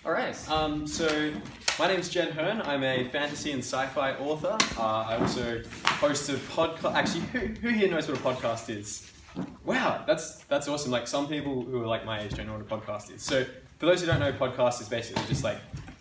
All right, so my name's Jed Herne. I'm a fantasy and sci-fi author. I also host a podcast. Actually, who here knows what a podcast is? Wow, that's awesome. Like, some people who are like my age don't know what a podcast is. So for those who don't know, a podcast is basically just like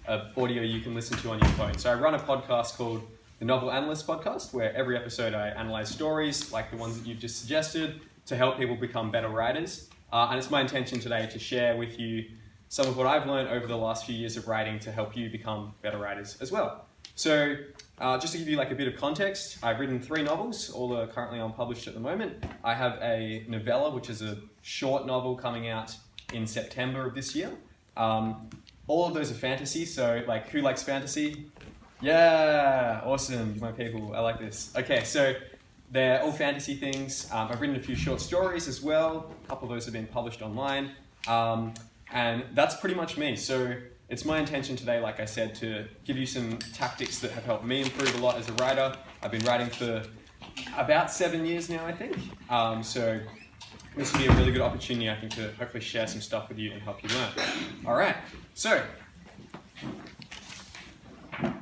audio you can listen to on your phone. So I run a podcast called the Novel Analyst Podcast, where every episode I analyze stories like the ones that you've just suggested to help people become better writers. And it's my intention today to share with you some of what I've learned over the last few years of writing to help you become better writers as well. So just to give you like a bit of context, I've written 3 novels, all are currently unpublished at the moment. I have a novella, which is a short novel coming out in September of this year. All of those are fantasy, so like, who likes fantasy? Yeah, awesome, my people, I like this. Okay, so they're all fantasy things. I've written a few short stories as well. A couple of those have been published online. And that's pretty much me. So it's my intention today, like I said, to give you some tactics that have helped me improve a lot as a writer. I've been writing for about 7 years now, I think. So this will be a really good opportunity, I think, to hopefully share some stuff with you and help you learn. All right, so what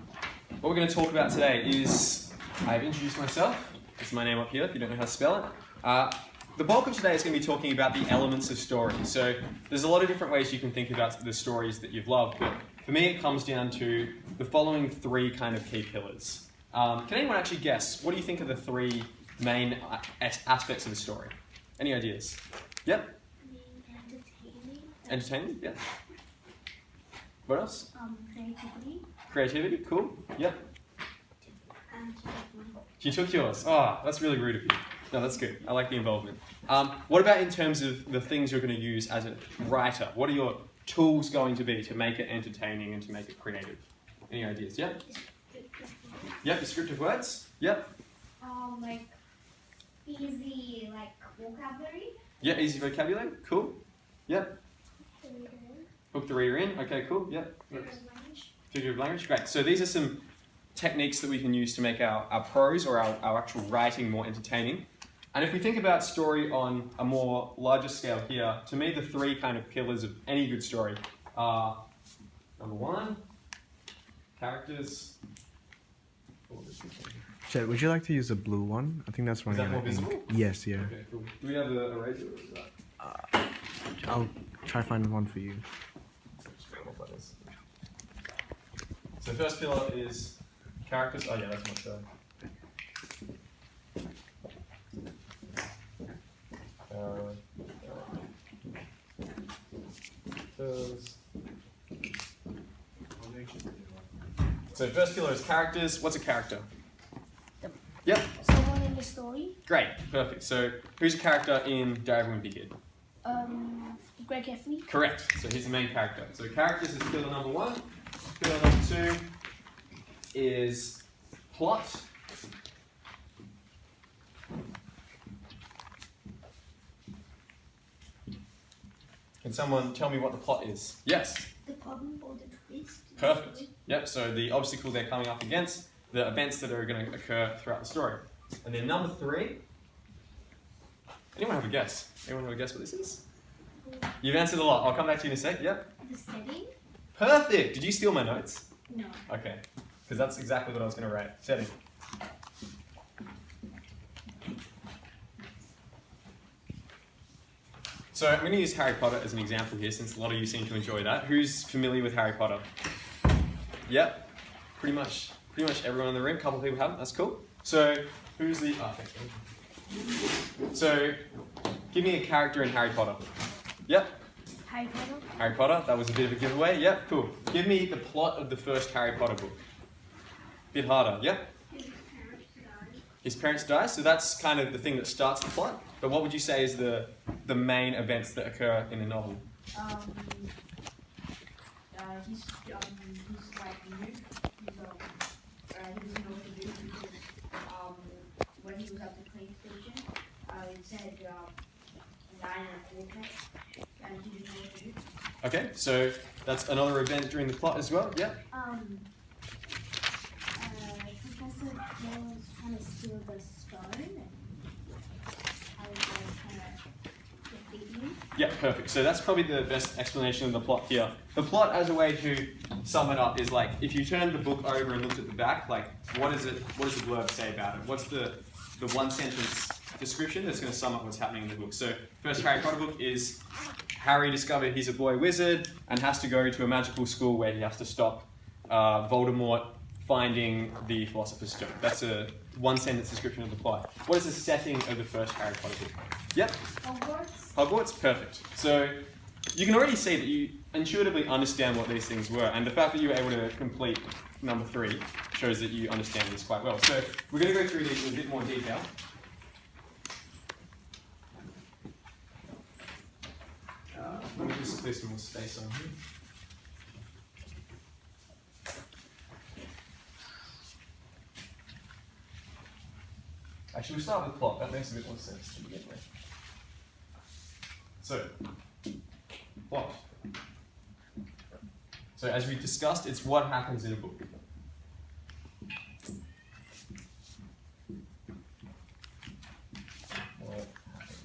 we're going to talk about today is, I've introduced myself. It's my name up here if you don't know how to spell it. The bulk of today is going to be talking about the elements of story. So there's a lot of different ways you can think about the stories that you've loved, but for me it comes down to the following 3 kind of key pillars. Can anyone actually guess, what do you think are the 3 main aspects of the story? Any ideas? Yep? Entertaining. Entertaining? Yeah. What else? Creativity. Creativity? Cool. Yep. And You took yours. Oh, that's really rude of you. No, that's good. I like the involvement. What about in terms of the things you're going to use as a writer? What are your tools going to be to make it entertaining and to make it creative? Any ideas? Yep. Yep, descriptive words. Yep. like easy vocabulary. Yeah, easy vocabulary. Cool. Yep. Hook the reader in. Okay, cool. Yep. Figurative language. Great. So these are some techniques that we can use to make our prose or our actual writing more entertaining. And if we think about story on a more larger scale here, to me the 3 kind of pillars of any good story are, number 1, characters. Jed, would you like to use the blue one? I think that's running Is that out more of ink. visible? Yes, yeah. Okay, cool. Do we have the eraser or is that? I'll try to find one for you. So first pillar is characters. Oh yeah, that's much better. So first pillar is characters. What's a character? Yep. Someone in the story. Great. Perfect. So who's a character in Dare Everyone Be Good? Greg Heffley. Correct. So he's the main character. So characters is pillar number 1. Pillar number 2 is plot. Can someone tell me what the plot is? Yes. The problem or the twist. Perfect. Yep, so the obstacle they're coming up against, the events that are going to occur throughout the story. And then number 3, anyone have a guess? Anyone have a guess what this is? You've answered a lot. I'll come back to you in a sec. Yep. The setting. Perfect. Did you steal my notes? No. Okay, because that's exactly what I was going to write. Setting. So I'm going to use Harry Potter as an example here, since a lot of you seem to enjoy that. Who's familiar with Harry Potter? Yep, pretty much everyone in the room. A couple of people haven't. That's cool. So who's the? Oh, thanks. So give me a character in Harry Potter. Yep. Harry Potter. Harry Potter. That was a bit of a giveaway. Yep. Cool. Give me the plot of the first Harry Potter book. Bit harder. Yep. His parents die. So that's kind of the thing that starts the plot. But what would you say is the main events that occur in the novel? He's like new. He doesn't know what to do because when he was at the train station, it said 9 and 4 and he didn't know what to do. Okay, so that's another event during the plot as well. Yep. Professor Hill was trying to steal the stone. I was trying to defeat him. Yeah, perfect. So that's probably the best explanation of the plot here. The plot, as a way to sum it up, is like if you turn the book over and looked at the back, like what does the blurb say about it? What's the one sentence description that's going to sum up what's happening in the book? So first Harry Potter book is Harry discovered he's a boy wizard and has to go to a magical school where he has to stop Voldemort finding the Philosopher's Stone. That's a one sentence description of the plot. What is the setting of the first Harry Potter book? Yep. Hogwarts. Hogwarts, perfect. So you can already see that you intuitively understand what these things were, and the fact that you were able to complete number 3 shows that you understand this quite well. So we're going to go through these in a bit more detail. Let me just clear some more space on here. Actually, we'll start with plot. That makes a bit more sense to begin with. So, plot. So as we discussed, it's what happens in a book. What happens?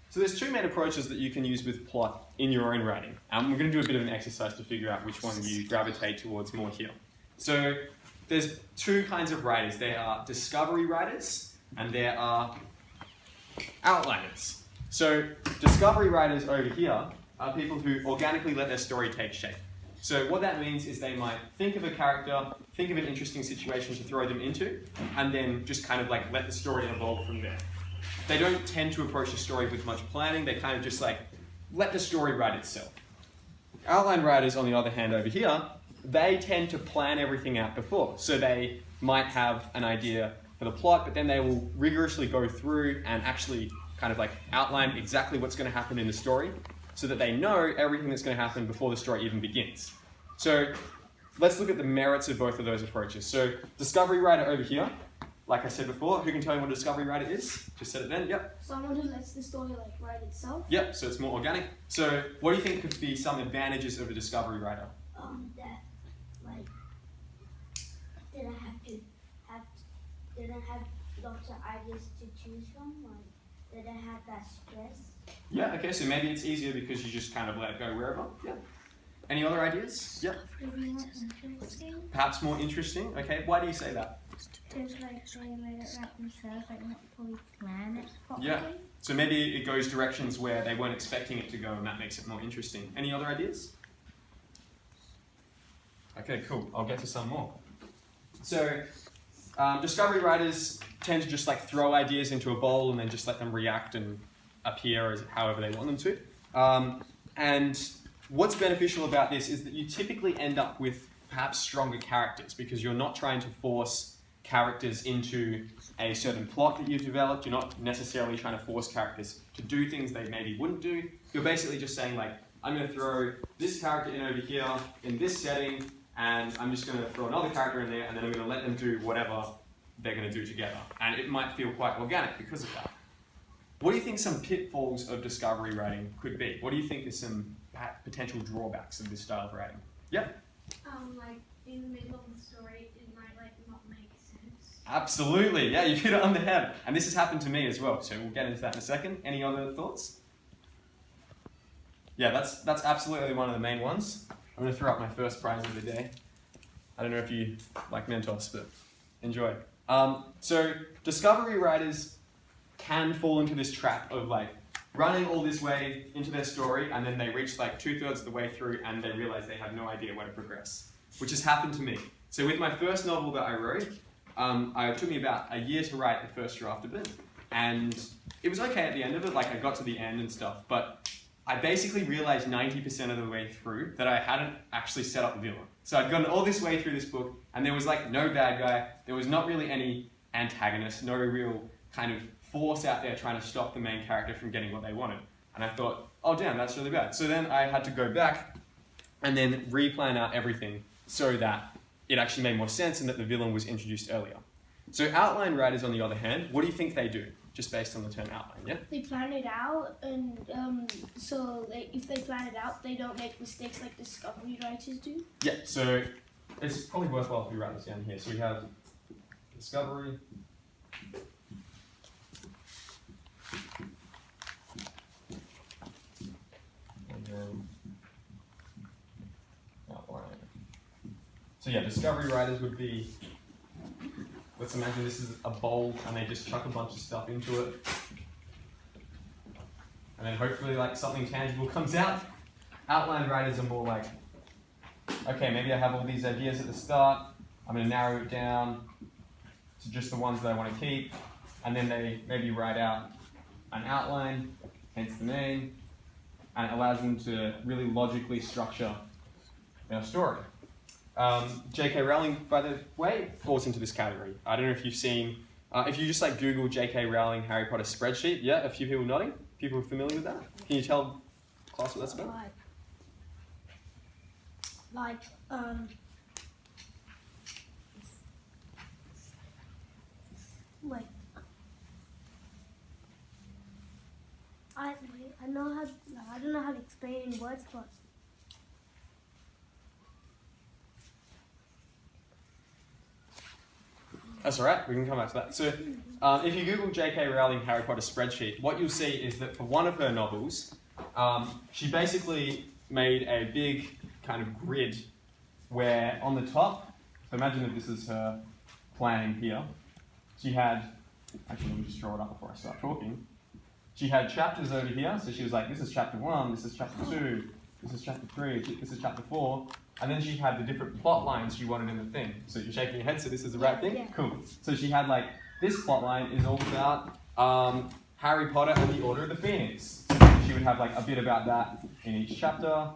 So there's 2 main approaches that you can use with plot in your own writing. We're going to do a bit of an exercise to figure out which one you gravitate towards more here. So there's 2 kinds of writers. There are discovery writers and there are outliners. So discovery writers over here are people who organically let their story take shape. So what that means is they might think of a character, think of an interesting situation to throw them into, and then just kind of like let the story evolve from there. They don't tend to approach the story with much planning. They kind of just like let the story write itself. Outline writers, on the other hand, over here, they tend to plan everything out before. So they might have an idea for the plot, but then they will rigorously go through and actually kind of like outline exactly what's going to happen in the story so that they know everything that's going to happen before the story even begins. So let's look at the merits of both of those approaches. So discovery writer over here, like I said before, who can tell me what a discovery writer is? Just said it then, yep. Someone who lets the story like write itself. Yep, so it's more organic. So what do you think could be some advantages of a discovery writer? That like didn't have lots of ideas to choose from, like didn't have that stress. Yeah, okay, so maybe it's easier because you just kind of let it go wherever. Yeah. Any other ideas? Yep. Maybe more interesting. Perhaps more interesting. Okay, why do you say that? Because like they made it right themselves, like not fully plan it properly. Yeah. So maybe it goes directions where they weren't expecting it to go, and that makes it more interesting. Any other ideas? Okay, cool. I'll get to some more. So, discovery writers tend to just like throw ideas into a bowl and then just let them react and appear as however they want them to. And what's beneficial about this is that you typically end up with perhaps stronger characters because you're not trying to force characters into a certain plot that you've developed. You're not necessarily trying to force characters to do things they maybe wouldn't do. You're basically just saying like, I'm going to throw this character in over here in this setting, and I'm just going to throw another character in there, and then I'm going to let them do whatever they're going to do together. And it might feel quite organic because of that. What do you think some pitfalls of discovery writing could be? What do you think is some potential drawbacks of this style of writing? Yep. Like in the middle of the story, it might like not make sense. Absolutely, yeah, you hit it on the head. And this has happened to me as well, so we'll get into that in a second. Any other thoughts? Yeah, that's absolutely one of the main ones. I'm going to throw out my first prize of the day. I don't know if you like Mentos, but enjoy. So discovery writers can fall into this trap of like running all this way into their story, and then they reach like 2/3 of the way through and they realize they have no idea where to progress, which has happened to me. So with my first novel that I wrote, it took me about a year to write the first draft of it, and it was okay at the end of it, like I got to the end and stuff, but I basically realized 90% of the way through that I hadn't actually set up the villain. So I'd gone all this way through this book, and there was like no bad guy, there was not really any antagonist, no real kind of force out there trying to stop the main character from getting what they wanted. And I thought, oh damn, that's really bad. So then I had to go back and then replan out everything so that it actually made more sense and that the villain was introduced earlier. So outline writers, on the other hand, what do you think they do? Just based on the term outline, yeah? They plan it out, and so if they plan it out, they don't make mistakes like discovery writers do. Yeah, so it's probably worthwhile if we write this down here. So we have discovery. And then outline. So yeah, discovery writers would be, let's imagine this is a bowl and they just chuck a bunch of stuff into it. And then hopefully like something tangible comes out. Outline writers are more like, okay, maybe I have all these ideas at the start, I'm going to narrow it down to just the ones that I want to keep, and then they maybe write out an outline, hence the name, and it allows them to really logically structure their story. J.K. Rowling, by the way, falls into this category. I don't know if you've seen, if you just like Google J.K. Rowling Harry Potter spreadsheet, yeah, a few people nodding. People are familiar with that? Can you tell class what that's about? Like, wait. I know how. I don't know how to explain it in words, but that's all right. We can come back to that. So, if you Google J.K. Rowling Harry Potter spreadsheet, what you'll see is that for one of her novels, she basically made a big kind of grid where on the top, so imagine that this is her planning here. She had, actually let me just draw it up before I start talking. She had chapters over here, so she was like, this is chapter 1, this is chapter 2, this is chapter 3, this is chapter 4, and then she had the different plot lines she wanted in the thing. So you're shaking your head, so this is the right thing? Yeah. Cool. So she had like, this plot line is all about Harry Potter and the Order of the Phoenix. She would have like a bit about that in each chapter.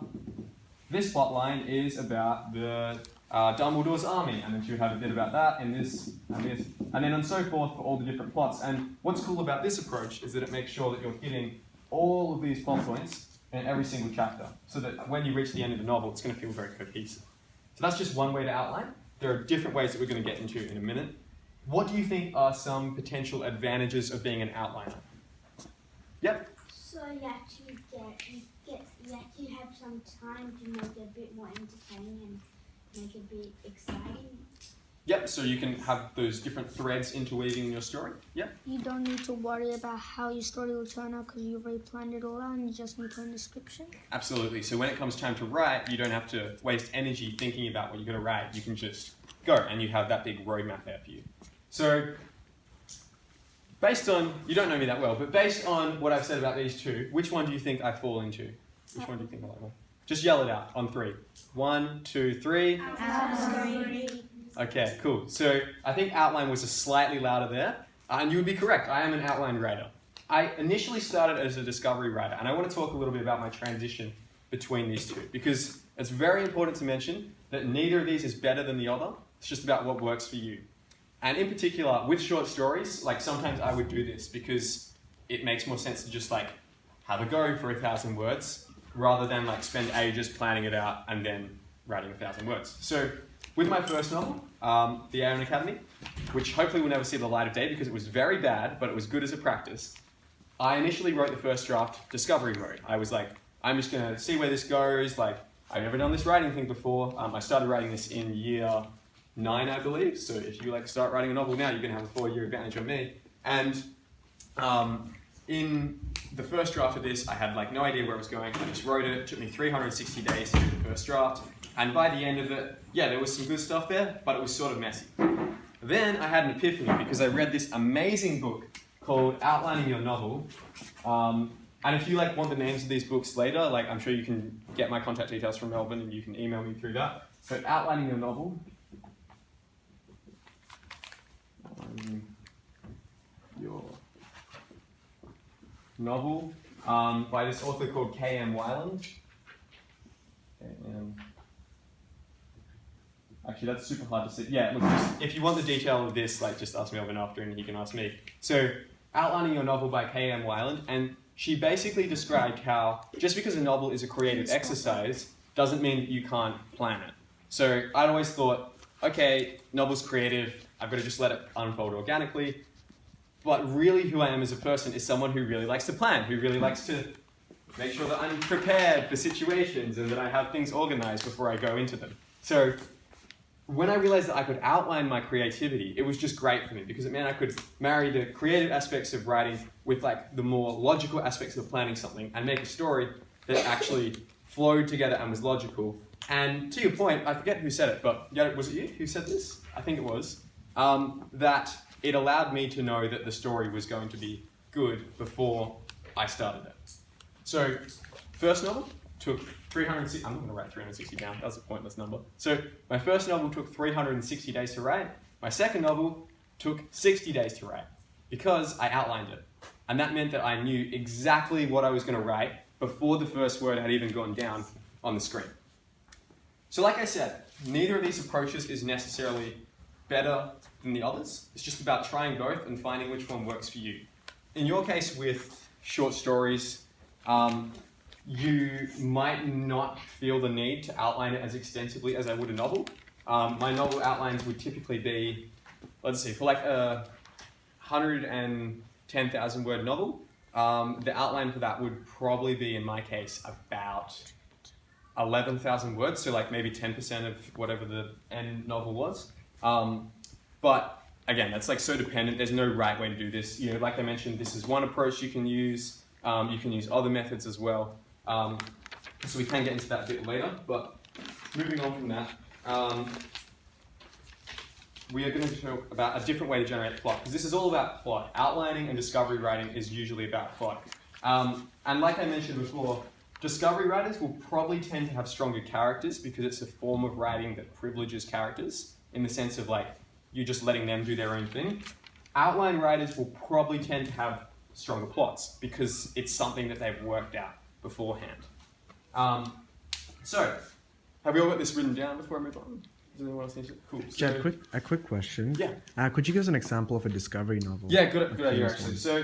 This plot line is about the Dumbledore's army, and then she would have a bit about that in this, and then and so forth for all the different plots. And what's cool about this approach is that it makes sure that you're hitting all of these plot points in every single chapter, so that when you reach the end of the novel, it's going to feel very cohesive. So that's just one way to outline. There are different ways that we're going to get into in a minute. What do you think are some potential advantages of being an outliner? Yep. so you actually have some time to make it a bit more entertaining and make it a bit exciting. Yep, so you can have those different threads interweaving in your story. Yep. You don't need to worry about how your story will turn out because you've already planned it all out and you just need to write a description. Absolutely. So when it comes time to write, you don't have to waste energy thinking about what you're going to write. You can just go, and you have that big roadmap there for you. So based on, you don't know me that well, but based on what I've said about these two, which one do you think I fall into? Which one do you think I like more? Just yell it out on 3. 1, 2, 3. Okay, cool. So I think outline was a slightly louder there, and you would be correct. I am an outline writer. I initially started as a discovery writer, and I want to talk a little bit about my transition between these two, because it's very important to mention that neither of these is better than the other. It's just about what works for you. And in particular, with short stories, like sometimes I would do this because it makes more sense to just like have a go for 1,000 words rather than like spend ages planning it out and then writing 1,000 words. So with my first novel, The Aeon Academy, which hopefully will never see the light of day because it was very bad, but it was good as a practice, I initially wrote the first draft discovery mode. I was like, I'm just going to see where this goes. Like, I've never done this writing thing before. I started writing this in year 9, I believe. So if you like start writing a novel now, you're going to have a 4-year advantage on me. And in the first draft of this, I had like no idea where it was going. I just wrote it. It took me 360 days to do the first draft. And by the end of it, yeah, there was some good stuff there, but it was sort of messy. Then I had an epiphany because I read this amazing book called Outlining Your Novel. And if you like want the names of these books later, like I'm sure you can get my contact details from Melbourne and you can email me through that. But Outlining Your Novel. Your novel by this author called K.M. Weiland. Actually, that's super hard to see. Yeah, look, just, if you want the detail of this, like, just ask Melvin after and he can ask me. So, Outlining Your Novel by K.M. Weiland, and she basically described how just because a novel is a creative exercise doesn't mean that you can't plan it. So, I'd always thought, okay, novel's creative, I've got to just let it unfold organically. But really who I am as a person is someone who really likes to plan, who really likes to make sure that I'm prepared for situations and that I have things organized before I go into them. So, when I realized that I could outline my creativity, it was just great for me because it meant I could marry the creative aspects of writing with like the more logical aspects of planning something and make a story that actually flowed together and was logical. And to your point, I forget who said it, but was it you who said this? I think it was. That it allowed me to know that the story was going to be good before I started it. So, first novel took 360, I'm not going to write 360 down, that's a pointless number. So, my first novel took 360 days to write. My second novel took 60 days to write because I outlined it. And that meant that I knew exactly what I was going to write before the first word had even gone down on the screen. So like I said, neither of these approaches is necessarily better than the others. It's just about trying both and finding which one works for you. In your case with short stories, you might not feel the need to outline it as extensively as I would a novel. My novel outlines would typically be, let's see, for like a 110,000 word novel, the outline for that would probably be, in my case, about 11,000 words, so like maybe 10% of whatever the end novel was. But again, that's like so dependent. There's no right way to do this. You know, like I mentioned, this is one approach you can use. You can use other methods as well. So we can get into that a bit later. But moving on from that, we are going to talk about a different way to generate plot, because this is all about plot. Outlining and discovery writing is usually about plot. And like I mentioned before, discovery writers will probably tend to have stronger characters because it's a form of writing that privileges characters in the sense of like you're just letting them do their own thing. Outline writers will probably tend to have stronger plots because it's something that they've worked out beforehand. So, have we all got this written down before I move on? Does anyone else need to? Cool. So, Jed, a quick question. Yeah. Could you give us an example of a discovery novel? Yeah, good idea actually. So,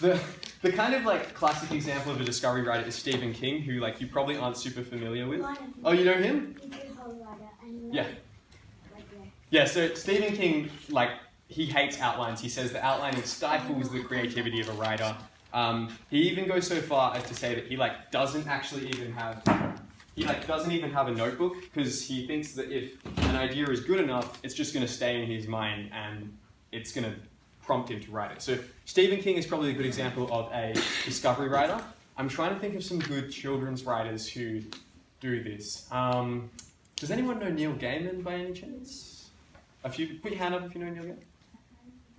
the kind of like classic example of a discovery writer is Stephen King, who like you probably aren't super familiar with. Oh, you know him? Yeah. Yeah, so Stephen King, like, he hates outlines. He says that outlining stifles the creativity of a writer. He even goes so far as to say that he like doesn't even have a notebook because he thinks that if an idea is good enough, it's just going to stay in his mind and it's going to prompt him to write it. So Stephen King is probably a good example of a discovery writer. I'm trying to think of some good children's writers who do this. Does anyone know Neil Gaiman by any chance? Put your hand up if you know Neil Gaiman.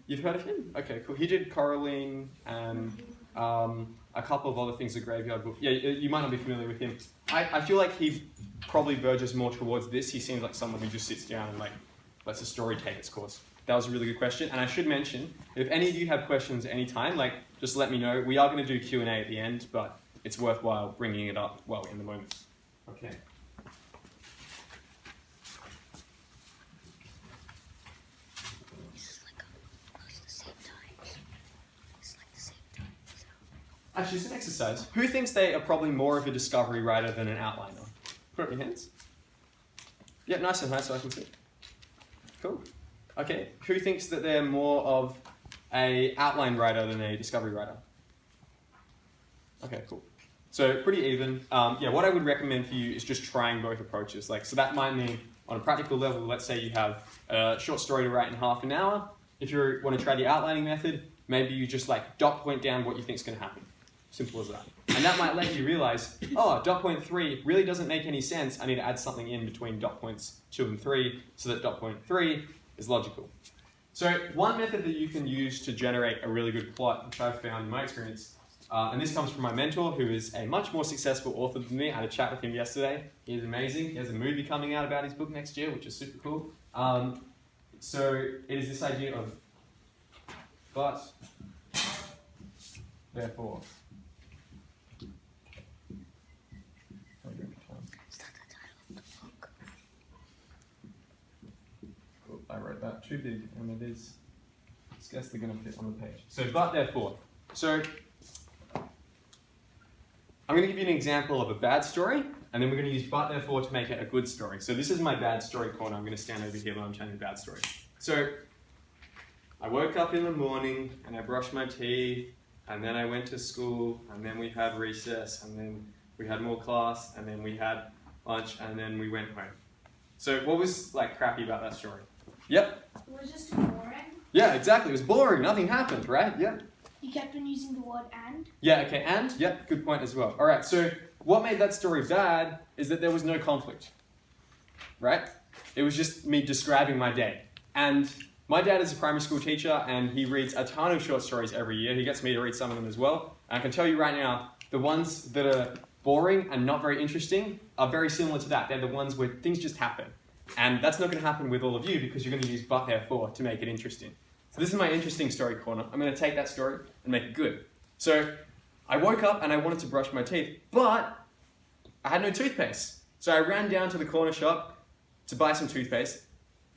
You've heard of him? Okay, cool. He did Coraline and a couple of other things, The Graveyard Book. Yeah, you might not be familiar with him. I feel like he probably verges more towards this. He seems like someone who just sits down and like lets a story take its course. That was a really good question. And I should mention, if any of you have questions at any time, like just let me know. We are going to do Q&A at the end, but it's worthwhile bringing it up while we're in the moment. Okay. Actually, it's an exercise. Who thinks they are probably more of a discovery writer than an outliner? Put up your hands. Yep, nice and high so I can see. Cool. Okay, who thinks that they're more of a outline writer than a discovery writer? Okay, cool. So pretty even. Yeah, what I would recommend for you is just trying both approaches. Like, so that might mean on a practical level, let's say you have a short story to write in half an hour. If you want to try the outlining method, maybe you just like dot point down what you think is going to happen. Simple as that. And that might let you realize, oh, dot point 3 really doesn't make any sense. I need to add something in between dot points 2 and 3 so that dot point 3 is logical. So one method that you can use to generate a really good plot, which I've found in my experience, and this comes from my mentor, who is a much more successful author than me. I had a chat with him yesterday. He's amazing. He has a movie coming out about his book next year, which is super cool. So it is this idea of but, therefore. Cool. I wrote that too big, and it is scarcely going to fit on the page. So, but therefore. So, I'm going to give you an example of a bad story, and then we're going to use but therefore to make it a good story. So this is my bad story corner. I'm going to stand over here while I'm telling a bad story. So, I woke up in the morning, and I brushed my teeth, and then I went to school, and then we had recess, and then we had more class, and then we had lunch, and then we went home. So what was like crappy about that story? Yep. It was just boring. Yeah, exactly. It was boring. Nothing happened, right? Yep. You kept on using the word and. Yeah, okay, and? Yep, good point as well. All right, so what made that story bad is that there was no conflict, right? It was just me describing my day. And my dad is a primary school teacher, and he reads a ton of short stories every year. He gets me to read some of them as well. And I can tell you right now, the ones that are boring and not very interesting are very similar to that. They're the ones where things just happen. And that's not going to happen with all of you because you're going to use but therefore to make it interesting. So this is my interesting story corner. I'm going to take that story and make it good. So I woke up and I wanted to brush my teeth, but I had no toothpaste. So I ran down to the corner shop to buy some toothpaste,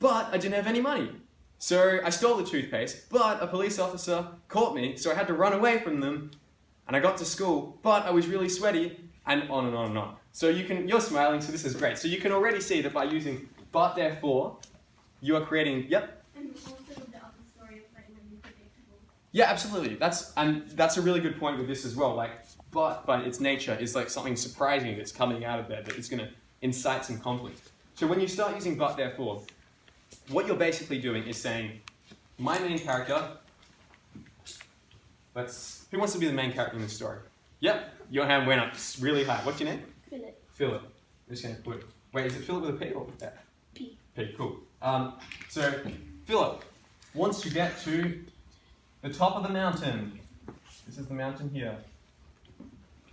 but I didn't have any money. So I stole the toothpaste, but a police officer caught me, so I had to run away from them, and I got to school, but I was really sweaty, and on and on and on. So you're smiling, so this is great. So you can already see that by using but therefore, you are creating, yep? And also the other story of like when you predictable. Yeah, absolutely. That's a really good point with this as well. Like, but by its nature is like something surprising that's coming out of there that is going to incite some conflict. So when you start using but therefore, what you're basically doing is saying, my main character, who wants to be the main character in this story? Yep, your hand went up really high. What's your name? Philip. Philip. I'm just going to put, wait, is it Philip with a P or with that? P. P, cool. So Philip wants to get to the top of the mountain. This is the mountain here.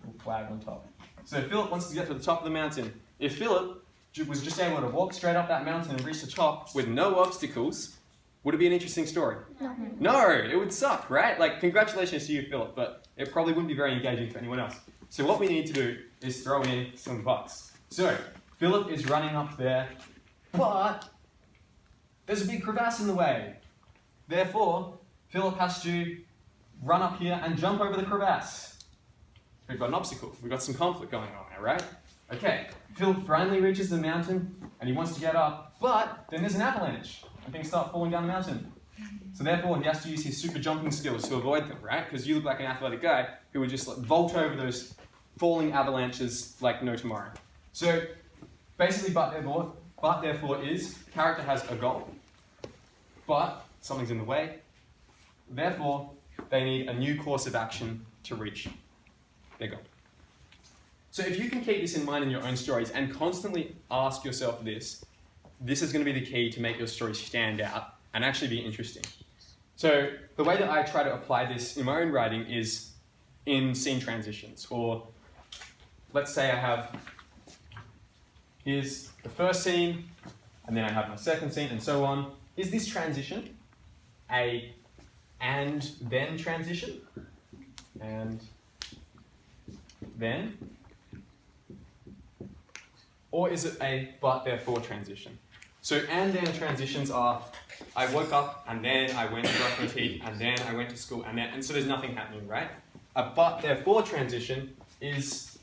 Little flag on top. So Philip wants to get to the top of the mountain. If Philip was just able to walk straight up that mountain and reach the top with no obstacles, would it be an interesting story? No. No, it would suck, right? Like, congratulations to you, Philip, but it probably wouldn't be very engaging for anyone else. So what we need to do is throw in some buts. So, Philip is running up there, but there's a big crevasse in the way. Therefore, Philip has to run up here and jump over the crevasse. We've got an obstacle. We've got some conflict going on there, right? Okay, Philip finally reaches the mountain and he wants to get up, but then there's an avalanche and things start falling down the mountain. So therefore, he has to use his super jumping skills to avoid them, right? Because you look like an athletic guy who would just like vault over those falling avalanches like no tomorrow. So basically, but therefore is character has a goal, but something's in the way. Therefore, they need a new course of action to reach their goal. So if you can keep this in mind in your own stories and constantly ask yourself this is going to be the key to make your story stand out and actually be interesting. So the way that I try to apply this in my own writing is in scene transitions. Or let's say I have, here's the first scene, and then I have my second scene, and so on. Is this transition a and then transition? And then? Or is it a but therefore transition? So and then transitions are, I woke up and then I went to brush my teeth and then I went to school and so there's nothing happening, right? A but therefore transition is,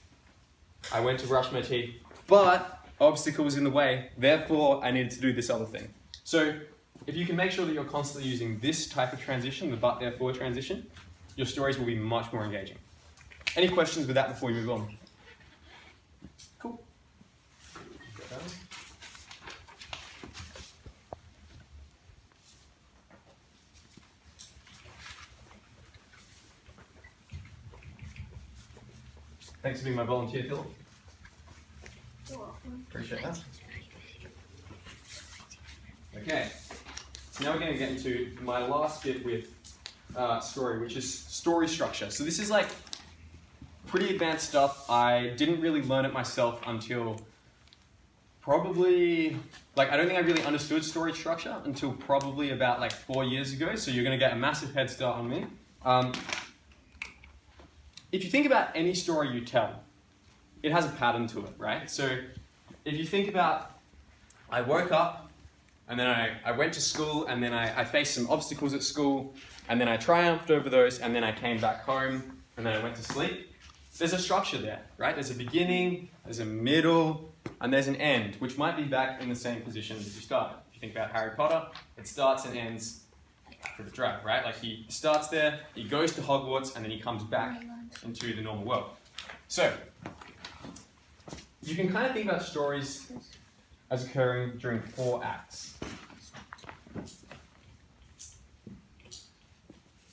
I went to brush my teeth, but obstacle was in the way, therefore I needed to do this other thing. So if you can make sure that you're constantly using this type of transition, the but therefore transition, your stories will be much more engaging. Any questions with that before we move on? Cool. Thanks for being my volunteer, Philip. You're welcome. Appreciate that. Okay, so now we're going to get into my last bit with story, which is story structure. So this is like pretty advanced stuff. I didn't really learn it myself until probably, like I don't think I really understood story structure until probably about like 4 years ago. So you're going to get a massive head start on me. If you think about any story you tell, it has a pattern to it, right? So if you think about, I woke up and then I went to school and then I faced some obstacles at school and then I triumphed over those and then I came back home and then I went to sleep. There's a structure there, right? There's a beginning, there's a middle, and there's an end, which might be back in the same position as you started. If you think about Harry Potter, it starts and ends for the drag, right? Like he starts there, he goes to Hogwarts, and then he comes back into the normal world. So, you can kind of think about stories as occurring during 4 acts.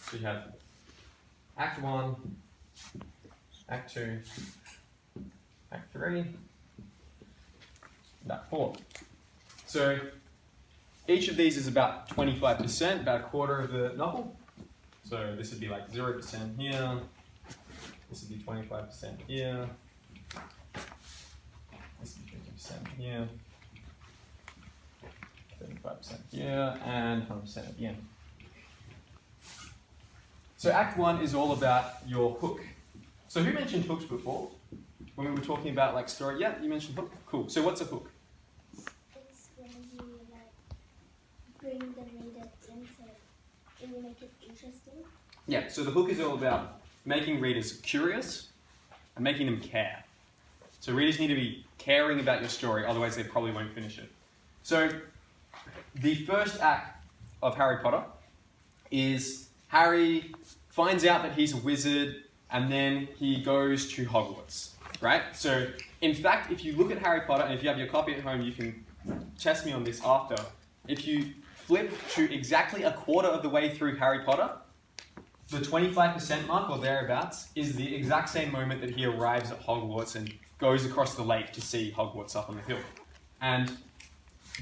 So you have Act 1, Act 2, Act 3, and Act 4. So each of these is about 25%, about a quarter of the novel. So this would be like 0% here, this would be 25% here, this would be 50% here, 35% here, and 100% at the end. So Act 1 is all about your hook. So who mentioned hooks before? When we were talking about like story? Yeah, you mentioned hook. Cool. So what's a hook? It's when you like bring the reader into it and you make it interesting. Yeah, so the hook is all about making readers curious and making them care. So readers need to be caring about your story, otherwise they probably won't finish it. So the first act of Harry Potter is Harry finds out that he's a wizard and then he goes to Hogwarts, right? So in fact, if you look at Harry Potter, and if you have your copy at home, you can test me on this after. If you flip to exactly a quarter of the way through Harry Potter, the 25% mark or thereabouts is the exact same moment that he arrives at Hogwarts and goes across the lake to see Hogwarts up on the hill. And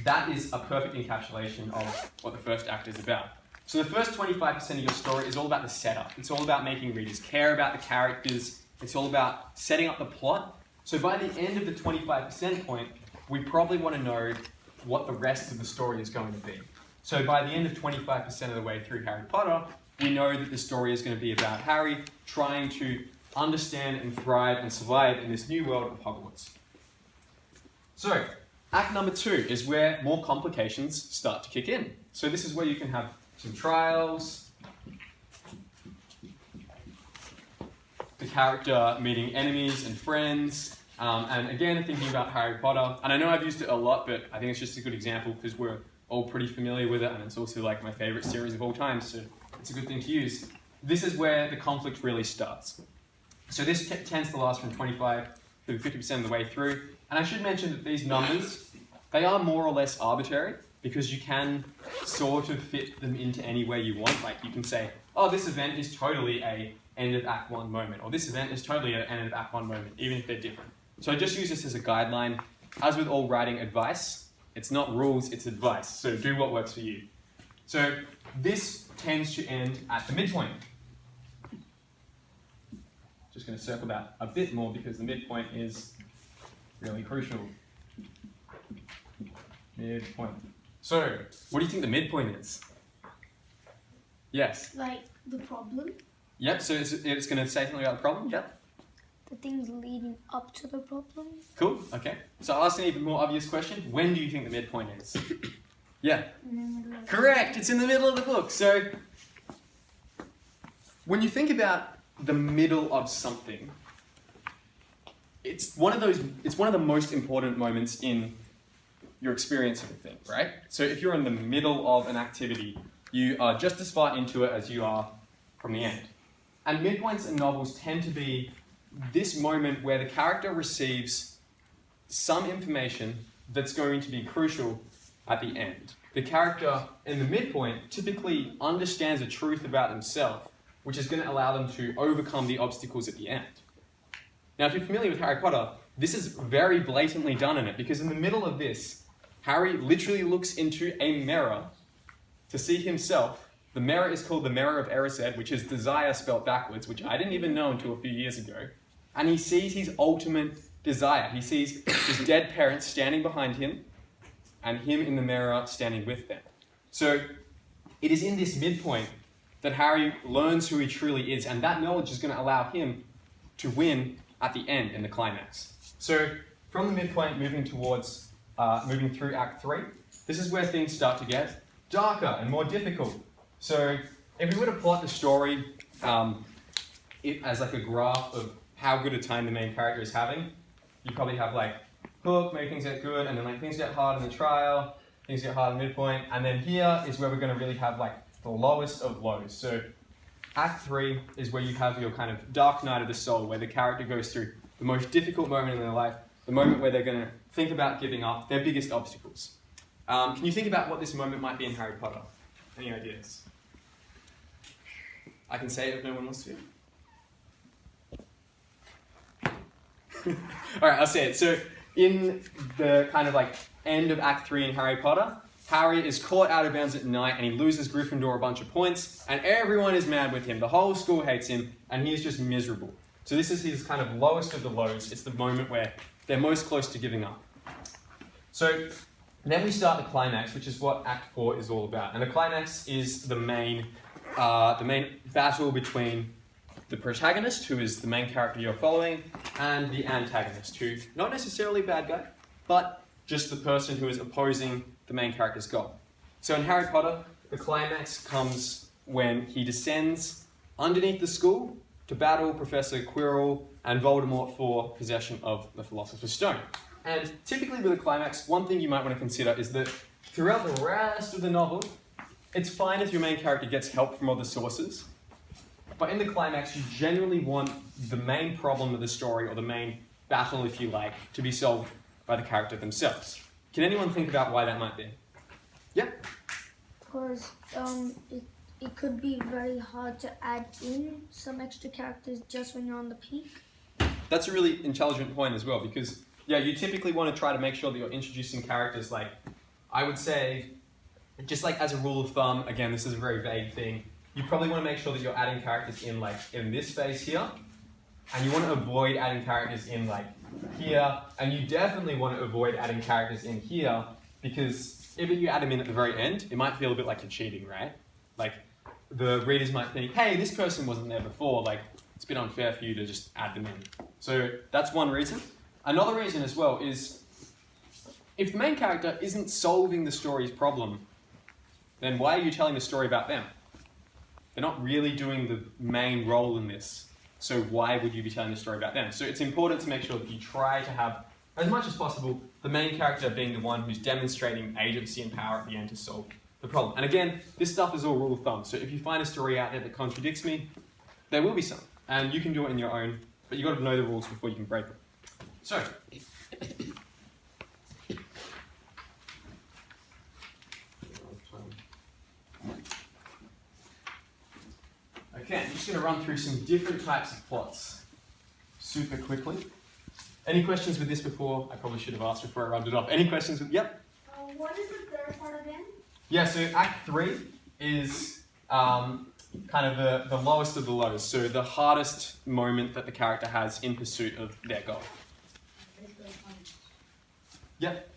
that is a perfect encapsulation of what the first act is about. So the first 25% of your story is all about the setup. It's all about making readers care about the characters. It's all about setting up the plot. So by the end of the 25% point, we probably want to know what the rest of the story is going to be. So by the end of 25% of the way through Harry Potter, we know that the story is going to be about Harry trying to understand and thrive and survive in this new world of Hogwarts. So, act number 2 is where more complications start to kick in. So this is where you can have some trials, the character meeting enemies and friends, and again thinking about Harry Potter. And I know I've used it a lot, but I think it's just a good example because we're all pretty familiar with it, and it's also like my favourite series of all time, so it's a good thing to use. This is where the conflict really starts. So this tends to last from 25 to 50% of the way through. And I should mention that these numbers, they are more or less arbitrary because you can sort of fit them into any way you want. Like you can say, oh, this event is totally a end of Act 1 moment, or this event is totally an end of Act 1 moment, even if they're different. So I just use this as a guideline. As with all writing advice, it's not rules, it's advice. So do what works for you. So this tends to end at the midpoint. Just going to circle that a bit more because the midpoint is really crucial. Midpoint. So, what do you think the midpoint is? Yes. Like the problem. Yep, so it's going to say something about the problem? Yep. The things leading up to the problem. Cool, okay. So I'll ask an even more obvious question. When do you think the midpoint is? Yeah. Correct, it's in the middle of the book. So, when you think about the middle of something, it's one of the most important moments in your experience of a thing, right? So if you're in the middle of an activity, you are just as far into it as you are from the end. And midpoints in novels tend to be this moment where the character receives some information that's going to be crucial at the end. The character in the midpoint typically understands a truth about themselves, which is going to allow them to overcome the obstacles at the end. Now, if you're familiar with Harry Potter, this is very blatantly done in it, because in the middle of this, Harry literally looks into a mirror to see himself. The mirror is called the Mirror of Erised, which is desire spelled backwards, which I didn't even know until a few years ago. And he sees his ultimate desire. He sees his dead parents standing behind him, and him in the mirror standing with them. So, it is in this midpoint that Harry learns who he truly is, and that knowledge is going to allow him to win at the end in the climax. So from the midpoint, moving through Act 3, this is where things start to get darker and more difficult. So if we were to plot the story as like a graph of how good a time the main character is having, you probably have like hook, make things get good, and then like things get hard in the trial, things get hard in the midpoint, and then here is where we're going to really have like the lowest of lows. So Act 3 is where you have your kind of dark night of the soul, where the character goes through the most difficult moment in their life, the moment where they're going to think about giving up, their biggest obstacles. Can you think about what this moment might be in Harry Potter? Any ideas? I can say it if no one wants to. Alright, I'll say it. So, in the kind of like end of Act 3 in Harry Potter, Harry is caught out of bounds at night and he loses Gryffindor a bunch of points and everyone is mad with him. The whole school hates him and he's just miserable. So this is his kind of lowest of the lows. It's the moment where they're most close to giving up. So then we start the climax, which is what Act 4 is all about. And the climax is the main battle between the protagonist, who is the main character you're following, and the antagonist, who not necessarily a bad guy, but just the person who is opposing the main character's goal. So in Harry Potter, the climax comes when he descends underneath the school to battle Professor Quirrell and Voldemort for possession of the Philosopher's Stone. And typically with a climax, one thing you might want to consider is that throughout the rest of the novel, it's fine if your main character gets help from other sources, but in the climax, you generally want the main problem of the story, or the main battle, if you like, to be solved by the character themselves. Can anyone think about why that might be? Yep. Because it could be very hard to add in some extra characters just when you're on the peak. That's a really intelligent point as well, because yeah, you typically want to try to make sure that you're introducing characters like, I would say, just like as a rule of thumb, again, this is a very vague thing, you probably want to make sure that you're adding characters in like in this phase here, and you want to avoid adding characters in like here, and you definitely want to avoid adding characters in here, because if you add them in at the very end, it might feel a bit like you're cheating, right? Like the readers might think, hey, this person wasn't there before, like it's a bit unfair for you to just add them in. So that's one reason. Another reason as well is if the main character isn't solving the story's problem, then why are you telling the story about them? They're not really doing the main role in this, so why would you be telling the story about them? So it's important to make sure that you try to have, as much as possible, the main character being the one who's demonstrating agency and power at the end to solve the problem. And again, this stuff is all rule of thumb, so if you find a story out there that contradicts me, there will be some, and you can do it in your own, but you've got to know the rules before you can break them. So, okay, I'm just going to run through some different types of plots super quickly. Any questions with this before? I probably should have asked before I rounded it off. Any questions with, yep? What is the third part again? Yeah, so Act 3 is kind of the lowest of the lows, so the hardest moment that the character has in pursuit of their goal. Yep.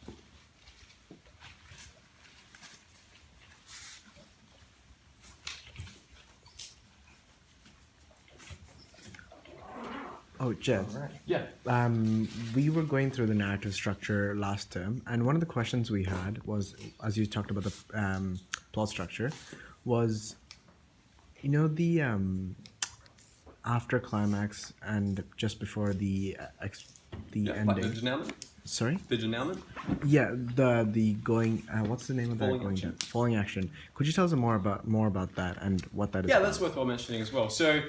Oh, Jed. Right. Yeah. We were going through the narrative structure last term, and one of the questions we had was, as you talked about the plot structure, was, you know, the after climax and just before the ending. Like the denouement? Sorry? The denouement? Yeah, the going. What's the name of that? Falling Going action. down? Falling action. Could you tell us more about that and what that is? Yeah, about? that's worthwhile mentioning as well. So,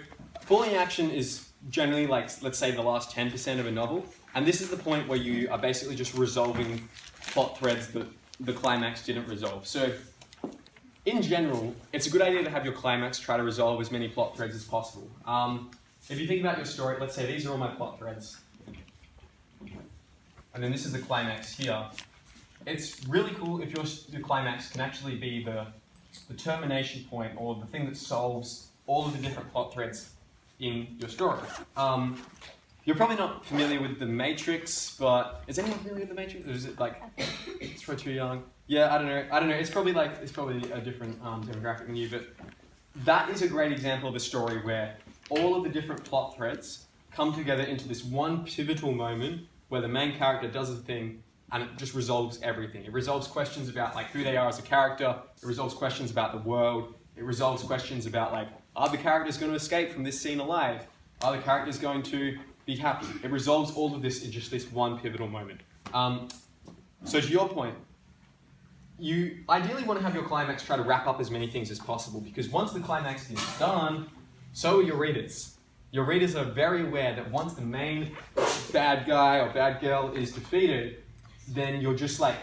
falling action is generally like, let's say, the last 10% of a novel, and this is the point where you are basically just resolving plot threads that the climax didn't resolve. So, in general, it's a good idea to have your climax try to resolve as many plot threads as possible. If you think about your story, let's say these are all my plot threads, and then this is the climax here. It's really cool if your climax can actually be the termination point, or the thing that solves all of the different plot threads in your story. You're probably not familiar with The Matrix, but is anyone familiar with The Matrix? Or is it like, it's for too young? Yeah, I don't know. It's probably a different demographic than you, but that is a great example of a story where all of the different plot threads come together into this one pivotal moment where the main character does a thing and it just resolves everything. It resolves questions about like who they are as a character. It resolves questions about the world. It resolves questions about like, are the characters going to escape from this scene alive? Are the characters going to be happy? It resolves all of this in just this one pivotal moment. So to your point, you ideally want to have your climax try to wrap up as many things as possible, because once the climax is done, so are your readers. your readers are very aware that once the main bad guy or bad girl is defeated, then you're just like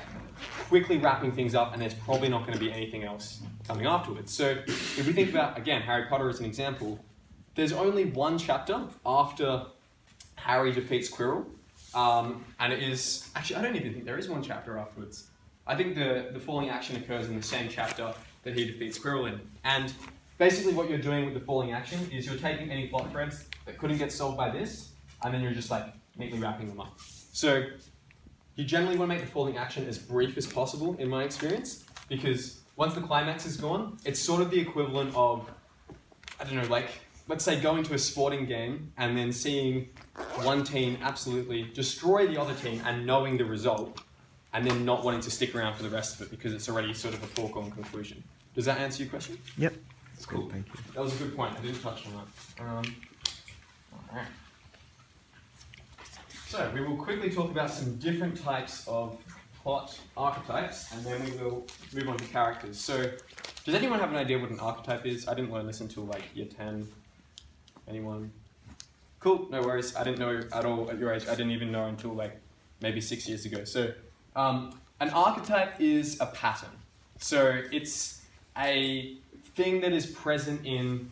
quickly wrapping things up and there's probably not going to be anything else coming afterwards. So if we think about, again, Harry Potter as an example, there's only one chapter after Harry defeats Quirrell, and it is, actually I don't even think there is one chapter afterwards. I think the falling action occurs in the same chapter that he defeats Quirrell in. And basically what you're doing with the falling action is you're taking any plot threads that couldn't get solved by this, and then you're just like neatly wrapping them up. So you generally want to make the falling action as brief as possible in my experience, because once the climax is gone, it's sort of the equivalent of, I don't know, like, let's say going to a sporting game and then seeing one team absolutely destroy the other team and knowing the result, and then not wanting to stick around for the rest of it because it's already sort of a foregone conclusion. Does that answer your question? Yep. That's cool. Thank you. That was a good point. I didn't touch on that. Alright. So we will quickly talk about some different types of plot archetypes, and then we will move on to characters. So, does anyone have an idea what an archetype is? I didn't learn this until like year 10. Anyone? Cool, no worries. I didn't know at all at your age. I didn't even know until like maybe 6 years ago. So, an archetype is a pattern. So it's a thing that is present in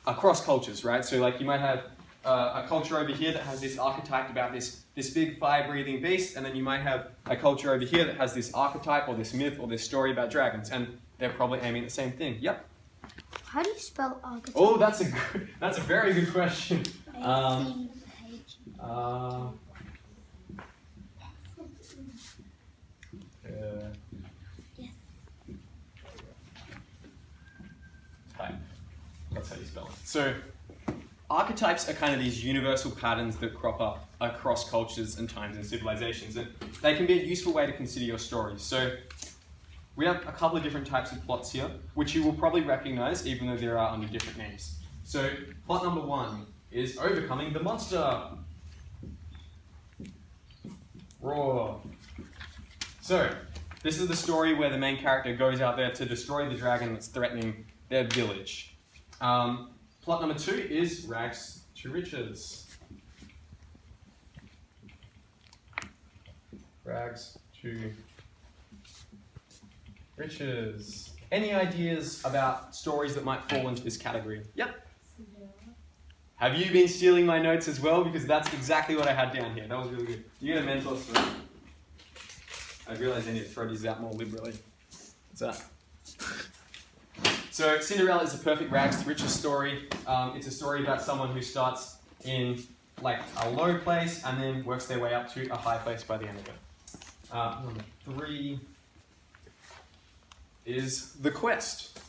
across cultures, right? So like you might have a culture over here that has this archetype about this big fire-breathing beast, and then you might have a culture over here that has this archetype or this myth or this story about dragons, and they're probably aiming at the same thing. Yep. How do you spell archetype? Oh, that's a very good question. Type. That's how you spell it. So, archetypes are kind of these universal patterns that crop up across cultures and times and civilizations, and they can be a useful way to consider your stories. So, we have a couple of different types of plots here, which you will probably recognize even though there are under different names. So, plot number 1 is overcoming the monster. Roar. So, this is the story where the main character goes out there to destroy the dragon that's threatening their village. Plot number 2 is rags to riches. Rags to riches. Any ideas about stories that might fall into this category? Yep. Have you been stealing my notes as well? Because that's exactly what I had down here. That was really good. You get a mentor story. I realised I need to throw these out more liberally. What's that? So Cinderella is a perfect rags to riches story. It's a story about someone who starts in like a low place and then works their way up to a high place by the end of it. Number 3 is The Quest.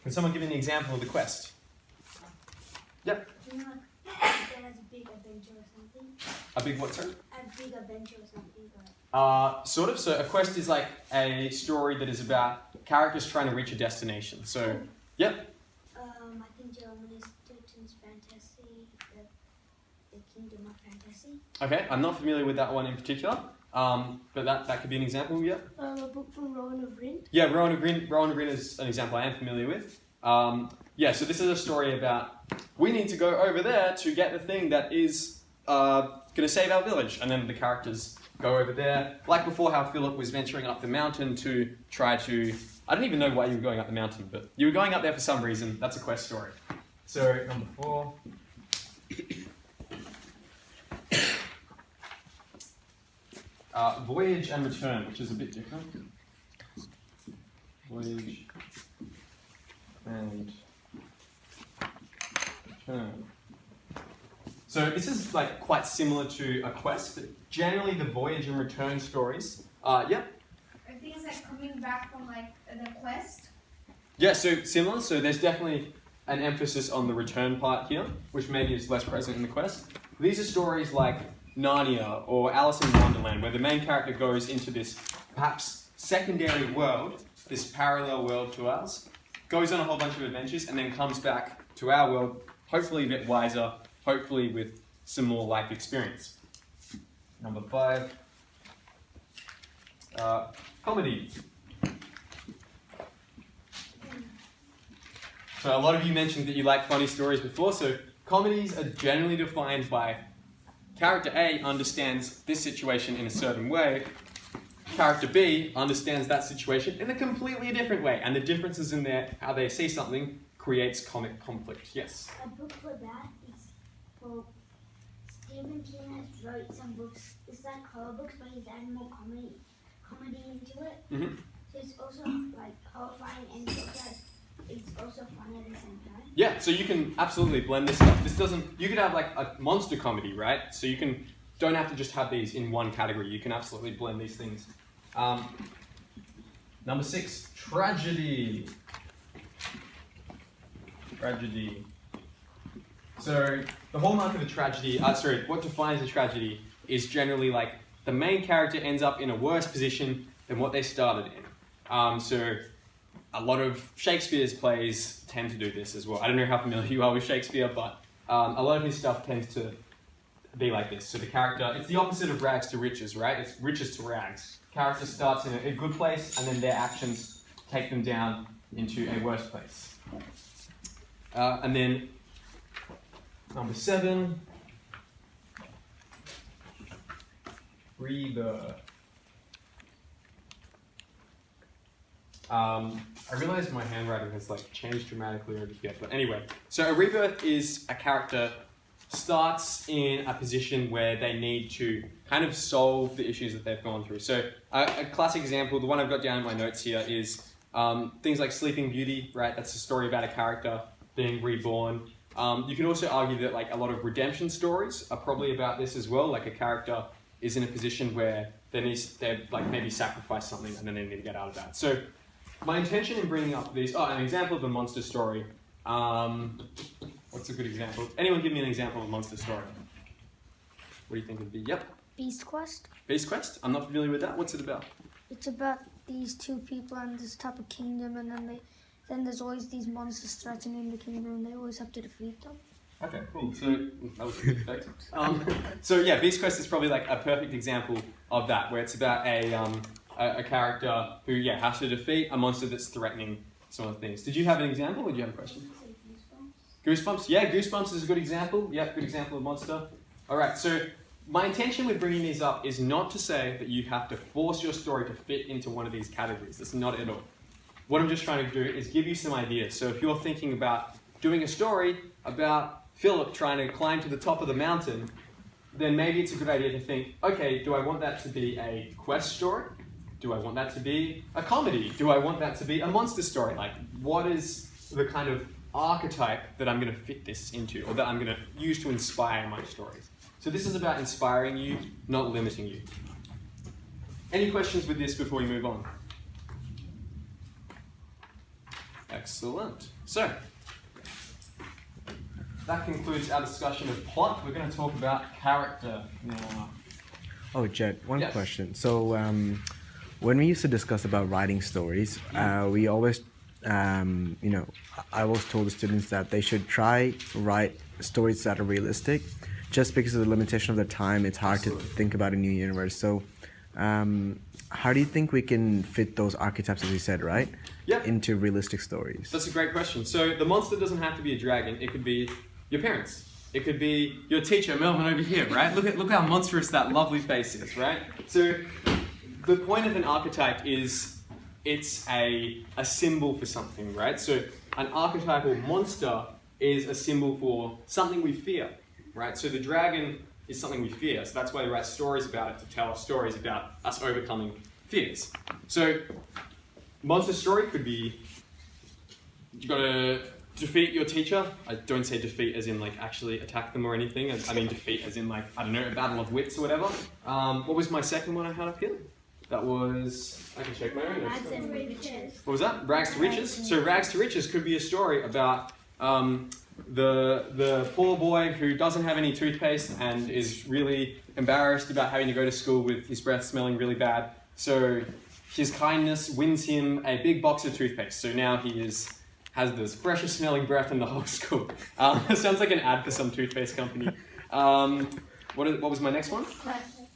Can someone give me an example of The Quest? Yep. Do you know that has a big adventure or something? A big what, sir? A big adventure or something, Sort of. So a quest is like a story that is about characters trying to reach a destination. So, yep. I think German is Teuton's Fantasy, the Kingdom of Fantasy. Okay, I'm not familiar with that one in particular, but that could be an example, yeah. A book from Rowan of Rin. Yeah, Rowan of Rin is an example I am familiar with. Yeah, so this is a story about we need to go over there to get the thing that is going to save our village, and then the characters go over there. Like before, how Philip was venturing up the mountain to try to... I don't even know why you were going up the mountain, but you were going up there for some reason. That's a quest story. So, number 4. Voyage and return, which is a bit different. Voyage and return. So this is like quite similar to a quest, but generally the voyage and return stories. Yep. I think it's like coming back from like the quest. Yeah, so similar. So there's definitely an emphasis on the return part here, which maybe is less present in the quest. These are stories like Narnia or Alice in Wonderland, where the main character goes into this perhaps secondary world, this parallel world to ours, goes on a whole bunch of adventures, and then comes back to our world, hopefully a bit wiser, hopefully with some more life experience. Number 5, comedy. So a lot of you mentioned that you like funny stories before, so comedies are generally defined by character A understands this situation in a certain way, character B understands that situation in a completely different way, and the differences in their how they see something creates comic conflict. Yes? A book for that is for Stephen King has wrote some books. It's like horror books, but he's added more comedy into it. Mm-hmm. So it's also like horrifying and it's also fun at the same time. Yeah, so you can absolutely blend this stuff. This doesn't, you could have like a monster comedy, right? So you don't have to just have these in one category. You can absolutely blend these things. Number 6, tragedy. Tragedy. So the hallmark of a tragedy, what defines a tragedy is generally like the main character ends up in a worse position than what they started in. So a lot of Shakespeare's plays tend to do this as well. I don't know how familiar you are with Shakespeare, but a lot of his stuff tends to be like this. So the character, it's the opposite of rags to riches, right? It's riches to rags. Character starts in a good place, and then their actions take them down into a worse place. And then number 7, rebirth. I realize my handwriting has like changed dramatically over here, but anyway. So a rebirth is a character starts in a position where they need to kind of solve the issues that they've gone through. So a classic example, the one I've got down in my notes here is things like Sleeping Beauty, right? That's a story about a character being reborn. You can also argue that like a lot of redemption stories are probably about this as well. Like a character is in a position where they've like maybe sacrificed something and then they need to get out of that. So my intention in bringing up these, an example of a monster story. What's a good example? Anyone give me an example of a monster story? What do you think it would be? Yep. Beast Quest. Beast Quest? I'm not familiar with that. What's it about? It's about these two people and this type of kingdom, and then there's always these monsters threatening the kingdom, and they always have to defeat them. Okay, cool. So that was perfect. So yeah, Beast Quest is probably like a perfect example of that, where it's about a character who has to defeat a monster that's threatening some of the things. Did you have an example, or do you have a question? Goosebumps? Yeah, Goosebumps is a good example. Yeah, good example of monster. All right, so my intention with bringing these up is not to say that you have to force your story to fit into one of these categories. That's not at all. What I'm just trying to do is give you some ideas. So if you're thinking about doing a story about Philip trying to climb to the top of the mountain, then maybe it's a good idea to think, okay, do I want that to be a quest story? Do I want that to be a comedy? Do I want that to be a monster story? Like, what is the kind of archetype that I'm going to fit this into, or that I'm going to use to inspire my stories? So this is about inspiring you, not limiting you. Any questions with this before we move on? Excellent. So, that concludes our discussion of plot. We're going to talk about character now. Oh, Jed, one Yes. question. So, when we used to discuss about writing stories, we always, I always told the students that they should try write stories that are realistic. Just because of the limitation of the time, it's hard Absolutely. to think about a new universe. So, how do you think we can fit those archetypes, as you said, right, Yep. into realistic stories? That's a great question. So the monster doesn't have to be a dragon. It could be your parents. It could be your teacher, Melvin, over here, right? Look how monstrous that lovely face is, right? So the point of an archetype is it's a symbol for something, right? So an archetypal monster is a symbol for something we fear, right? So the dragon is something we fear. So that's why they write stories about it, to tell us stories about us overcoming fears. So monster story could be, you gotta defeat your teacher. I don't say defeat as in like actually attack them or anything. I mean defeat as in like, I don't know, a battle of wits or whatever. What was my second one I had up here? That was, I can check my own notes. Rags and riches. What was that? Rags to riches? So Rags to Riches could be a story about the poor boy who doesn't have any toothpaste and is really embarrassed about having to go to school with his breath smelling really bad. So his kindness wins him a big box of toothpaste. So now he has this freshest smelling breath in the whole school. It sounds like an ad for some toothpaste company. What was my next one?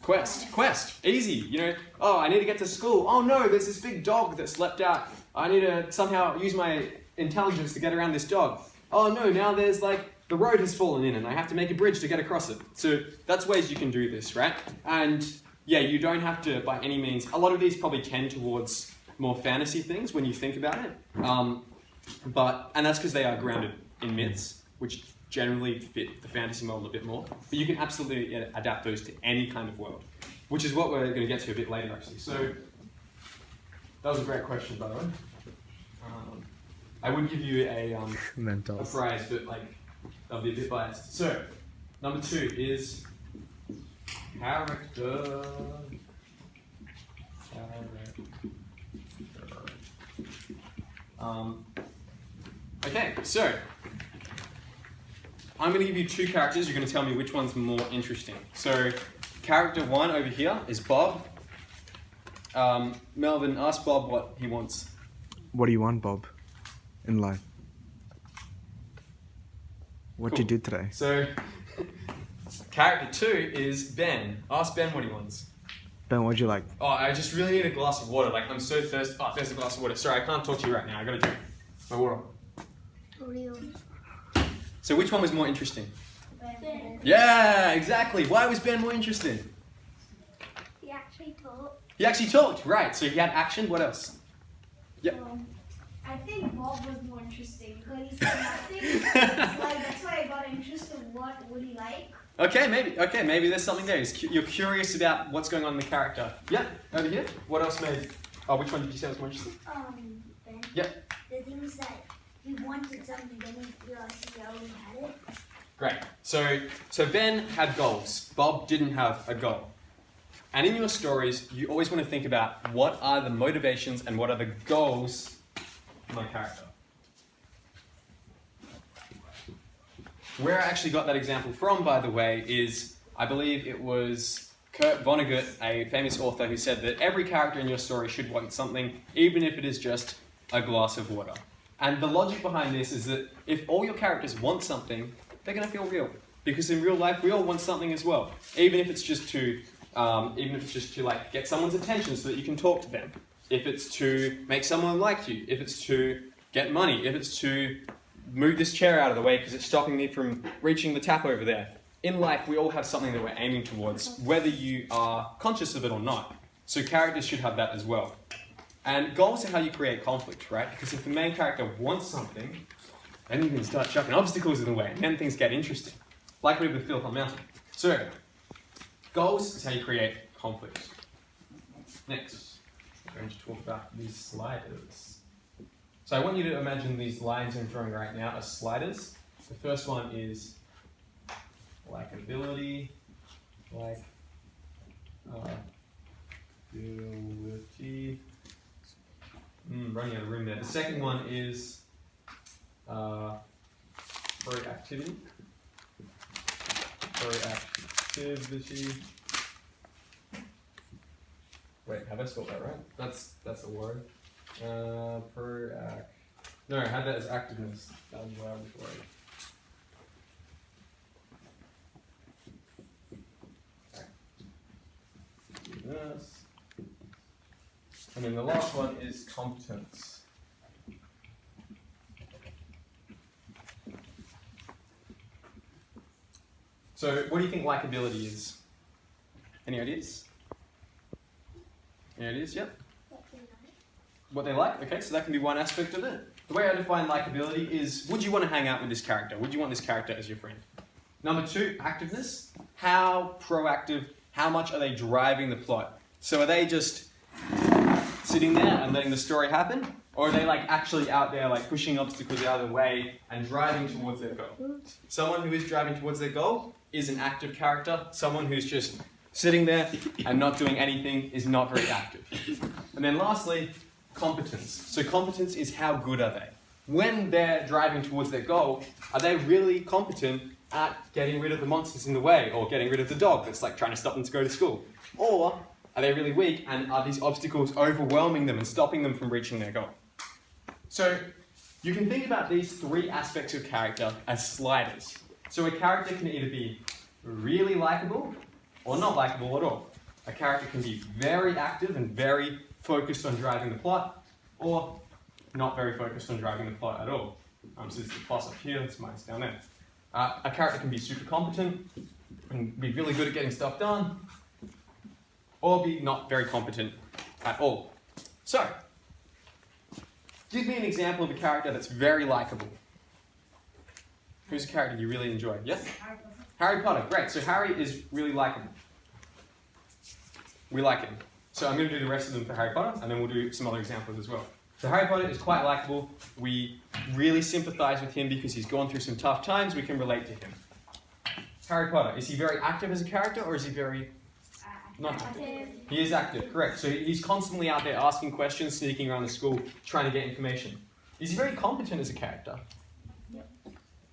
Quest. Easy. I need to get to school. Oh no, there's this big dog that slept out I need to somehow use my intelligence to get around this dog. Oh no, now there's like, the road has fallen in and I have to make a bridge to get across it. So that's ways you can do this, right? And yeah, you don't have to, by any means, a lot of these probably tend towards more fantasy things when you think about it. And that's because they are grounded in myths, which generally fit the fantasy model a bit more. But you can absolutely adapt those to any kind of world, which is what we're going to get to a bit later, actually. So that was a great question, by the way. I would give you a prize, but like that'll be a bit biased. So number 2 is character. Okay, so I'm going to give you 2 characters. You're going to tell me which one's more interesting. So character 1 over here is Bob. Melvin, ask Bob what he wants. What do you want, Bob, in life? What Cool. you do today? So character 2 is Ben. Ask Ben what he wants. Ben, what'd you like? Oh, I just really need a glass of water. Like, I'm so thirsty. Oh, there's a glass of water. Sorry, I can't talk to you right now. I gotta drink my water. Oreos. So which one was more interesting? Ben. Yeah, exactly. Why was Ben more interesting? He actually talked. He actually talked, right. So he had action. What else? Yep. I think Bob was more interesting because he said nothing. It's like that's why I got interested. What would he like? Okay, maybe there's something there. You're curious about what's going on in the character. Yeah, over here. What else made... Oh, which one did you say was more interesting? Ben. Yep. The things that he wanted something, then he realized he already had it. Great. So Ben had goals. Bob didn't have a goal. And in your stories, you always want to think about what are the motivations and what are the goals of my character. Where I actually got that example from, by the way, is, I believe it was Kurt Vonnegut, a famous author, who said that every character in your story should want something, even if it is just a glass of water. And the logic behind this is that if all your characters want something, they're going to feel real. Because in real life, we all want something as well. Even if it's just to like get someone's attention so that you can talk to them. If it's to make someone like you. If it's to get money. If it's to move this chair out of the way because it's stopping me from reaching the tap over there. In life, we all have something that we're aiming towards, whether you are conscious of it or not. So characters should have that as well. And goals are how you create conflict, right? Because if the main character wants something, then you can start chucking obstacles in the way, and then things get interesting. Like we did with Phil on Mountain. So, goals is how you create conflict. Next, we're going to talk about these sliders. So I want you to imagine these lines I'm drawing right now as sliders. The first one is likability, running out of room there. The second one is proactivity. Wait, have I spelled that right? That's a word. No, I had that as activeness. That was where I was worried. Yes. And then the last one is competence. So, what do you think likability is? Any ideas? Any ideas? Yep. What they like? Okay, so that can be one aspect of it. The way I define likability is, would you want to hang out with this character? Would you want this character as your friend? Number 2, activeness. How proactive, how much are they driving the plot? So are they just sitting there and letting the story happen? Or are they like actually out there like pushing obstacles out of the way and driving towards their goal? Someone who is driving towards their goal is an active character. Someone who's just sitting there and not doing anything is not very active. And then lastly, competence. So competence is how good are they? When they're driving towards their goal, are they really competent at getting rid of the monsters in the way or getting rid of the dog that's like trying to stop them to go to school? Or are they really weak and are these obstacles overwhelming them and stopping them from reaching their goal? So you can think about these 3 aspects of character as sliders. So a character can either be really likable or not likable at all. A character can be very active and very focused on driving the plot, or not very focused on driving the plot at all. So this is the plus up here, this minus down there. A character can be super competent and be really good at getting stuff done, or be not very competent at all. So, give me an example of a character that's very likable. Who's a character you really enjoy? Yeah? Harry Potter, great. So Harry is really likable. We like him. So I'm going to do the rest of them for Harry Potter, and then we'll do some other examples as well. So Harry Potter is quite likable. We really sympathise with him because he's gone through some tough times. We can relate to him. Harry Potter, is he very active as a character, or is he very not active? He is active, correct. So he's constantly out there asking questions, sneaking around the school, trying to get information. Is he very competent as a character?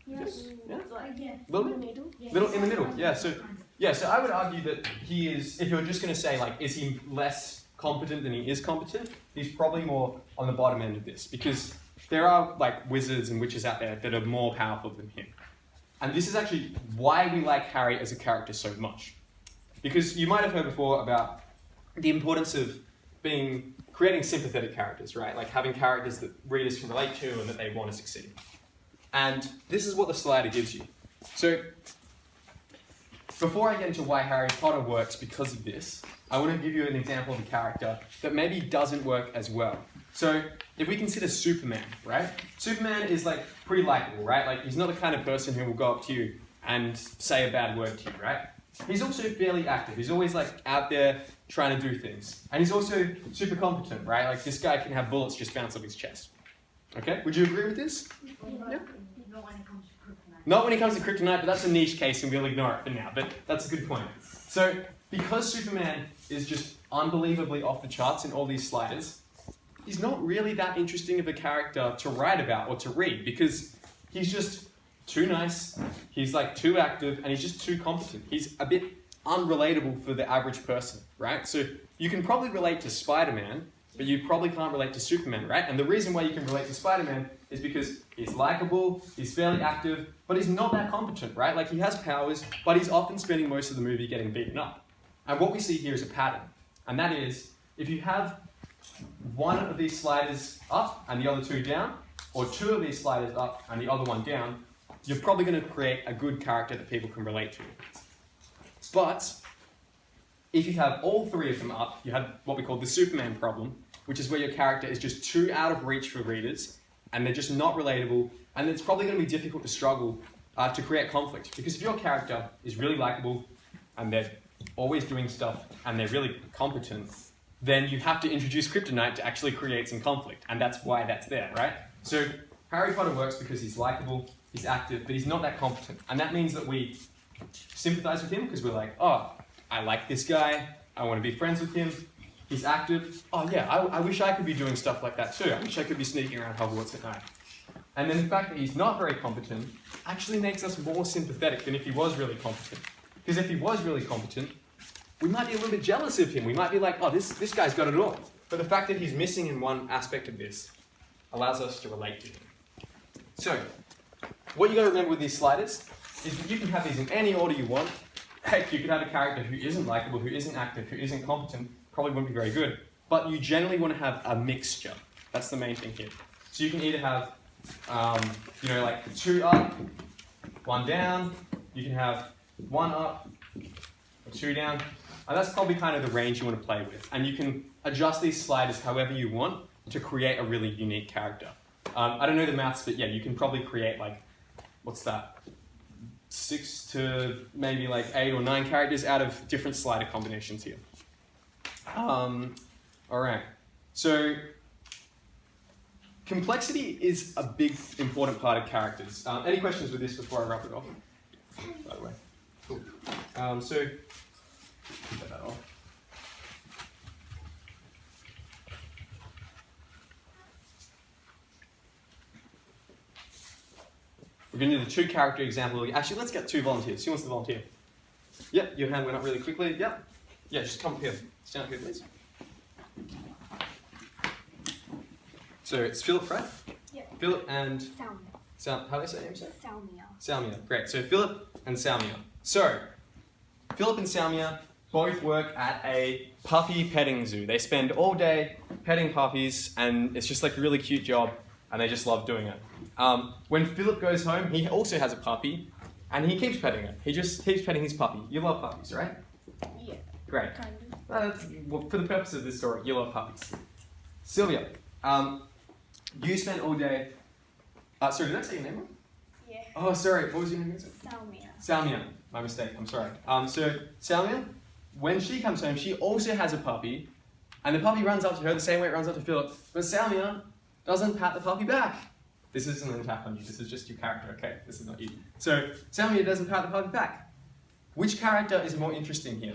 Yes. Yeah? Yeah. Little bit? Little in the middle, yeah. So I would argue that he is, if you're just going to say, like, is he less competent than he is competent, he's probably more on the bottom end of this, because there are, like, wizards and witches out there that are more powerful than him. And this is actually why we like Harry as a character so much. Because you might have heard before about the importance of creating sympathetic characters, right? Like having characters that readers can relate to and that they want to succeed. And this is what the slider gives you. So, before I get into why Harry Potter works because of this, I want to give you an example of a character that maybe doesn't work as well. So, if we consider Superman, right? Superman is like pretty likable, right? Like he's not the kind of person who will go up to you and say a bad word to you, right? He's also fairly active. He's always like out there trying to do things. And he's also super competent, right? Like this guy can have bullets just bounce off his chest. Okay? Would you agree with this? Yeah. Not when it comes to kryptonite. Not when it comes to kryptonite, but that's a niche case and we'll ignore it for now. But that's a good point. So, because Superman is just unbelievably off the charts in all these sliders, he's not really that interesting of a character to write about or to read because he's just too nice, he's like too active, and he's just too competent. He's a bit unrelatable for the average person, right? So you can probably relate to Spider-Man, but you probably can't relate to Superman, right? And the reason why you can relate to Spider-Man is because he's likable, he's fairly active, but he's not that competent, right? Like he has powers, but he's often spending most of the movie getting beaten up. And what we see here is a pattern, and that is, if you have one of these sliders up and the other two down, or two of these sliders up and the other one down, you're probably going to create a good character that people can relate to. But if you have all three of them up, you have what we call the Superman problem, which is where your character is just too out of reach for readers, and they're just not relatable, and it's probably going to be difficult to struggle to create conflict. Because if your character is really likable, and they're always doing stuff, and they're really competent, then you have to introduce kryptonite to actually create some conflict, and that's why that's there, right? So Harry Potter works because he's likable, he's active, but he's not that competent, and that means that we sympathize with him because we're like, oh, I like this guy, I want to be friends with him, he's active, oh yeah, I wish I could be doing stuff like that too, I wish I could be sneaking around Hogwarts at night. And then the fact that he's not very competent actually makes us more sympathetic than if he was really competent. Because if he was really competent, we might be a little bit jealous of him. We might be like, oh, this guy's got it all. But the fact that he's missing in one aspect of this allows us to relate to him. So, what you got to remember with these sliders is that you can have these in any order you want. Heck, you could have a character who isn't likable, who isn't active, who isn't competent, probably wouldn't be very good. But you generally want to have a mixture. That's the main thing here. So you can either have, like two up, one down. You can have one up, or two down. And that's probably kind of the range you want to play with. And you can adjust these sliders however you want to create a really unique character. I don't know the maths, but yeah, you can probably create like, what's that? 6 to maybe like 8 or 9 characters out of different slider combinations here. All right. So complexity is a big, important part of characters. Any questions with this before I wrap it off? By the way. Cool. So get that off. We're going to do the 2 character example. Actually, let's get 2 volunteers. Who wants to volunteer? Yep, your hand went up really quickly. Yep. Yeah, just come up here. Stand up here, please. So it's Philip, right? Yeah. Philip and Salmia. how do I say your name? Salmia. Salmia. Great. So Philip and Salmia. So Philip and Salmia both work at a puppy petting zoo. They spend all day petting puppies, and it's just like a really cute job, and they just love doing it. When Philip goes home, he also has a puppy, and he keeps petting it. He just keeps petting his puppy. You love puppies, right? Yeah. Great. Kind of. Well, for the purpose of this story, you love puppies. Sylvia, you spent all day... sorry, did I say your name wrong? Yeah. Oh, sorry. What was your name again? Salmia. Salmia. My mistake. I'm sorry. So, Salmia, when she comes home, she also has a puppy, and the puppy runs up to her the same way it runs up to Philip, but Salmia doesn't pat the puppy back. This isn't an attack on you. This is just your character, okay? This is not you. So, Salmia doesn't pat the puppy back. Which character is more interesting here?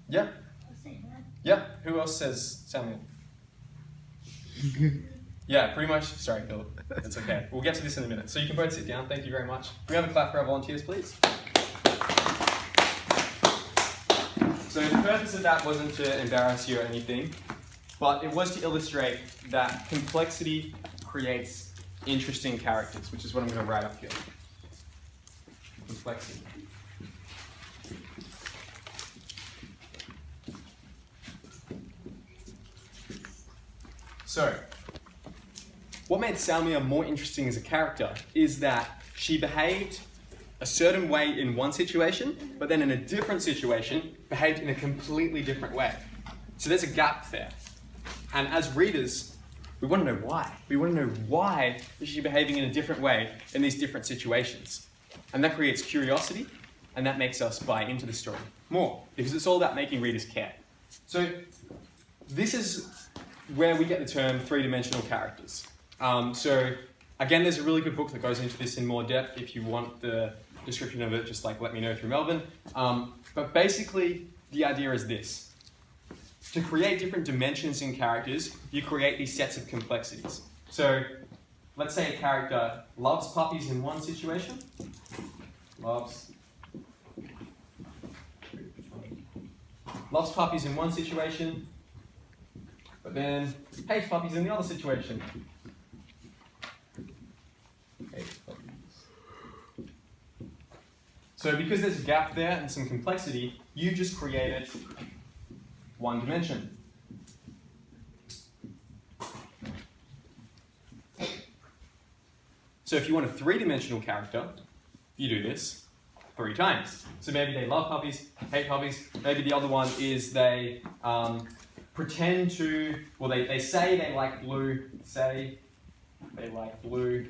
Yep. I'll say that. Yep. Who else says Samuel? Yeah, pretty much. Sorry, Philip. It's okay. We'll get to this in a minute. So you can both sit down. Thank you very much. Can we have a clap for our volunteers, please? So the purpose of that wasn't to embarrass you or anything, but it was to illustrate that complexity creates interesting characters, which is what I'm going to write up here. Complexity. So, what made Salmia more interesting as a character is that she behaved a certain way in one situation, but then in a different situation, behaved in a completely different way. So there's a gap there. And as readers, we want to know why. We want to know why is she behaving in a different way in these different situations. And that creates curiosity, and that makes us buy into the story more, because it's all about making readers care. So this is where we get the term three-dimensional characters. So again, there's a really good book that goes into this in more depth. If you want the description of it, just like let me know through Melbourne. But basically, the idea is this. To create different dimensions in characters, you create these sets of complexities. So let's say a character loves puppies in one situation. Loves puppies in one situation, but then hates puppies in the other situation. Hates puppies. So because there's a gap there and some complexity, you just created one dimension. So if you want a three-dimensional character, you do this 3 times. So maybe they love puppies, hate puppies. Maybe the other one is they pretend to, well, they say they like blue, say they like blue,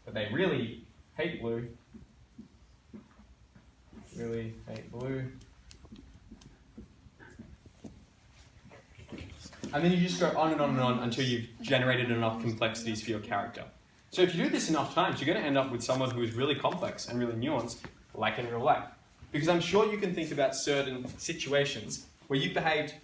but they really hate blue, really hate blue. And then you just go on and on and on until you've generated enough complexities for your character. So if you do this enough times, you're going to end up with someone who is really complex and really nuanced, like in real life. Because I'm sure you can think about certain situations where you've behaved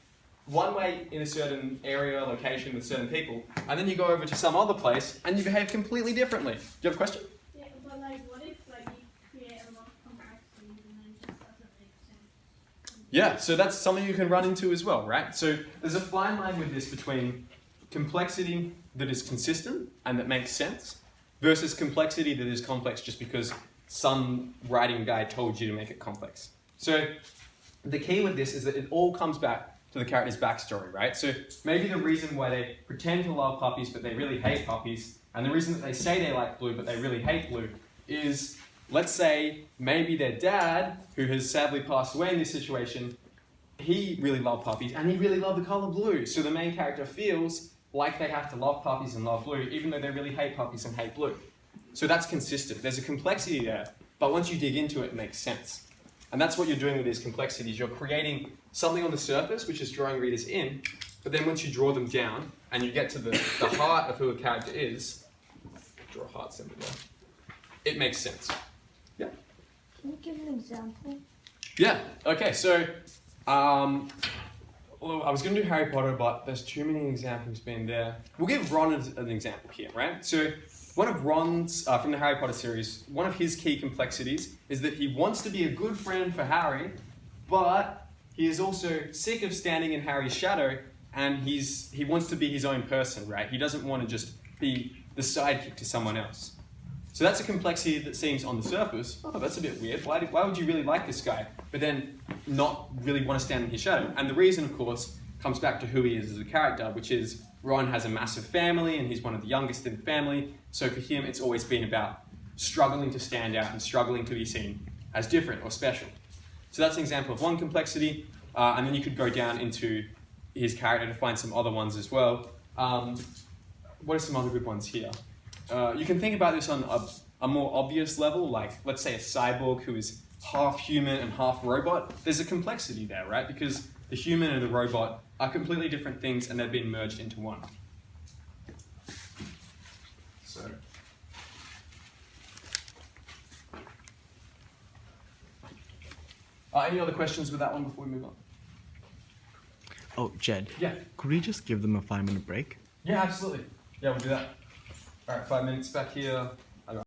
one way in a certain area, location with certain people, and then you go over to some other place and you behave completely differently. Do you have a question? Yeah, but like, what if like you create a lot of complexities and then it just doesn't make sense? Yeah, so that's something you can run into as well, right? So there's a fine line with this between complexity that is consistent and that makes sense versus complexity that is complex just because some writing guy told you to make it complex. So the key with this is that it all comes back to the character's backstory, right? So maybe the reason why they pretend to love puppies but they really hate puppies, and the reason that they say they like blue but they really hate blue is, let's say, maybe their dad, who has sadly passed away in this situation, he really loved puppies and he really loved the color blue. So the main character feels like they have to love puppies and love blue, even though they really hate puppies and hate blue. So that's consistent. There's a complexity there, but once you dig into it, it makes sense. And that's what you're doing with these complexities. You're creating something on the surface, which is drawing readers in, but then once you draw them down and you get to the heart of who a character is, draw a heart symbol there, it makes sense. Yeah? Can you give an example? Yeah, okay, so well, I was going to do Harry Potter, but there's too many examples being there. We'll give Ron an example here, right? So one of Ron's, from the Harry Potter series, one of his key complexities is that he wants to be a good friend for Harry, but he is also sick of standing in Harry's shadow, and he wants to be his own person, right? He doesn't want to just be the sidekick to someone else. So that's a complexity that seems on the surface, oh, that's a bit weird. Why would you really like this guy, but then not really want to stand in his shadow? And the reason, of course, comes back to who he is as a character, which is Ron has a massive family and he's one of the youngest in the family. So for him, it's always been about struggling to stand out and struggling to be seen as different or special. So that's an example of one complexity. And then you could go down into his character to find some other ones as well. What are some other good ones here? You can think about this on a more obvious level, like let's say a cyborg who is half human and half robot. There's a complexity there, right? Because the human and the robot are completely different things and they've been merged into one. So. Any other questions with that one before we move on? Oh, Jed. Yeah. Could we just give them a 5-minute break? Yeah, absolutely. Yeah, we'll do that. All right, 5 minutes back here.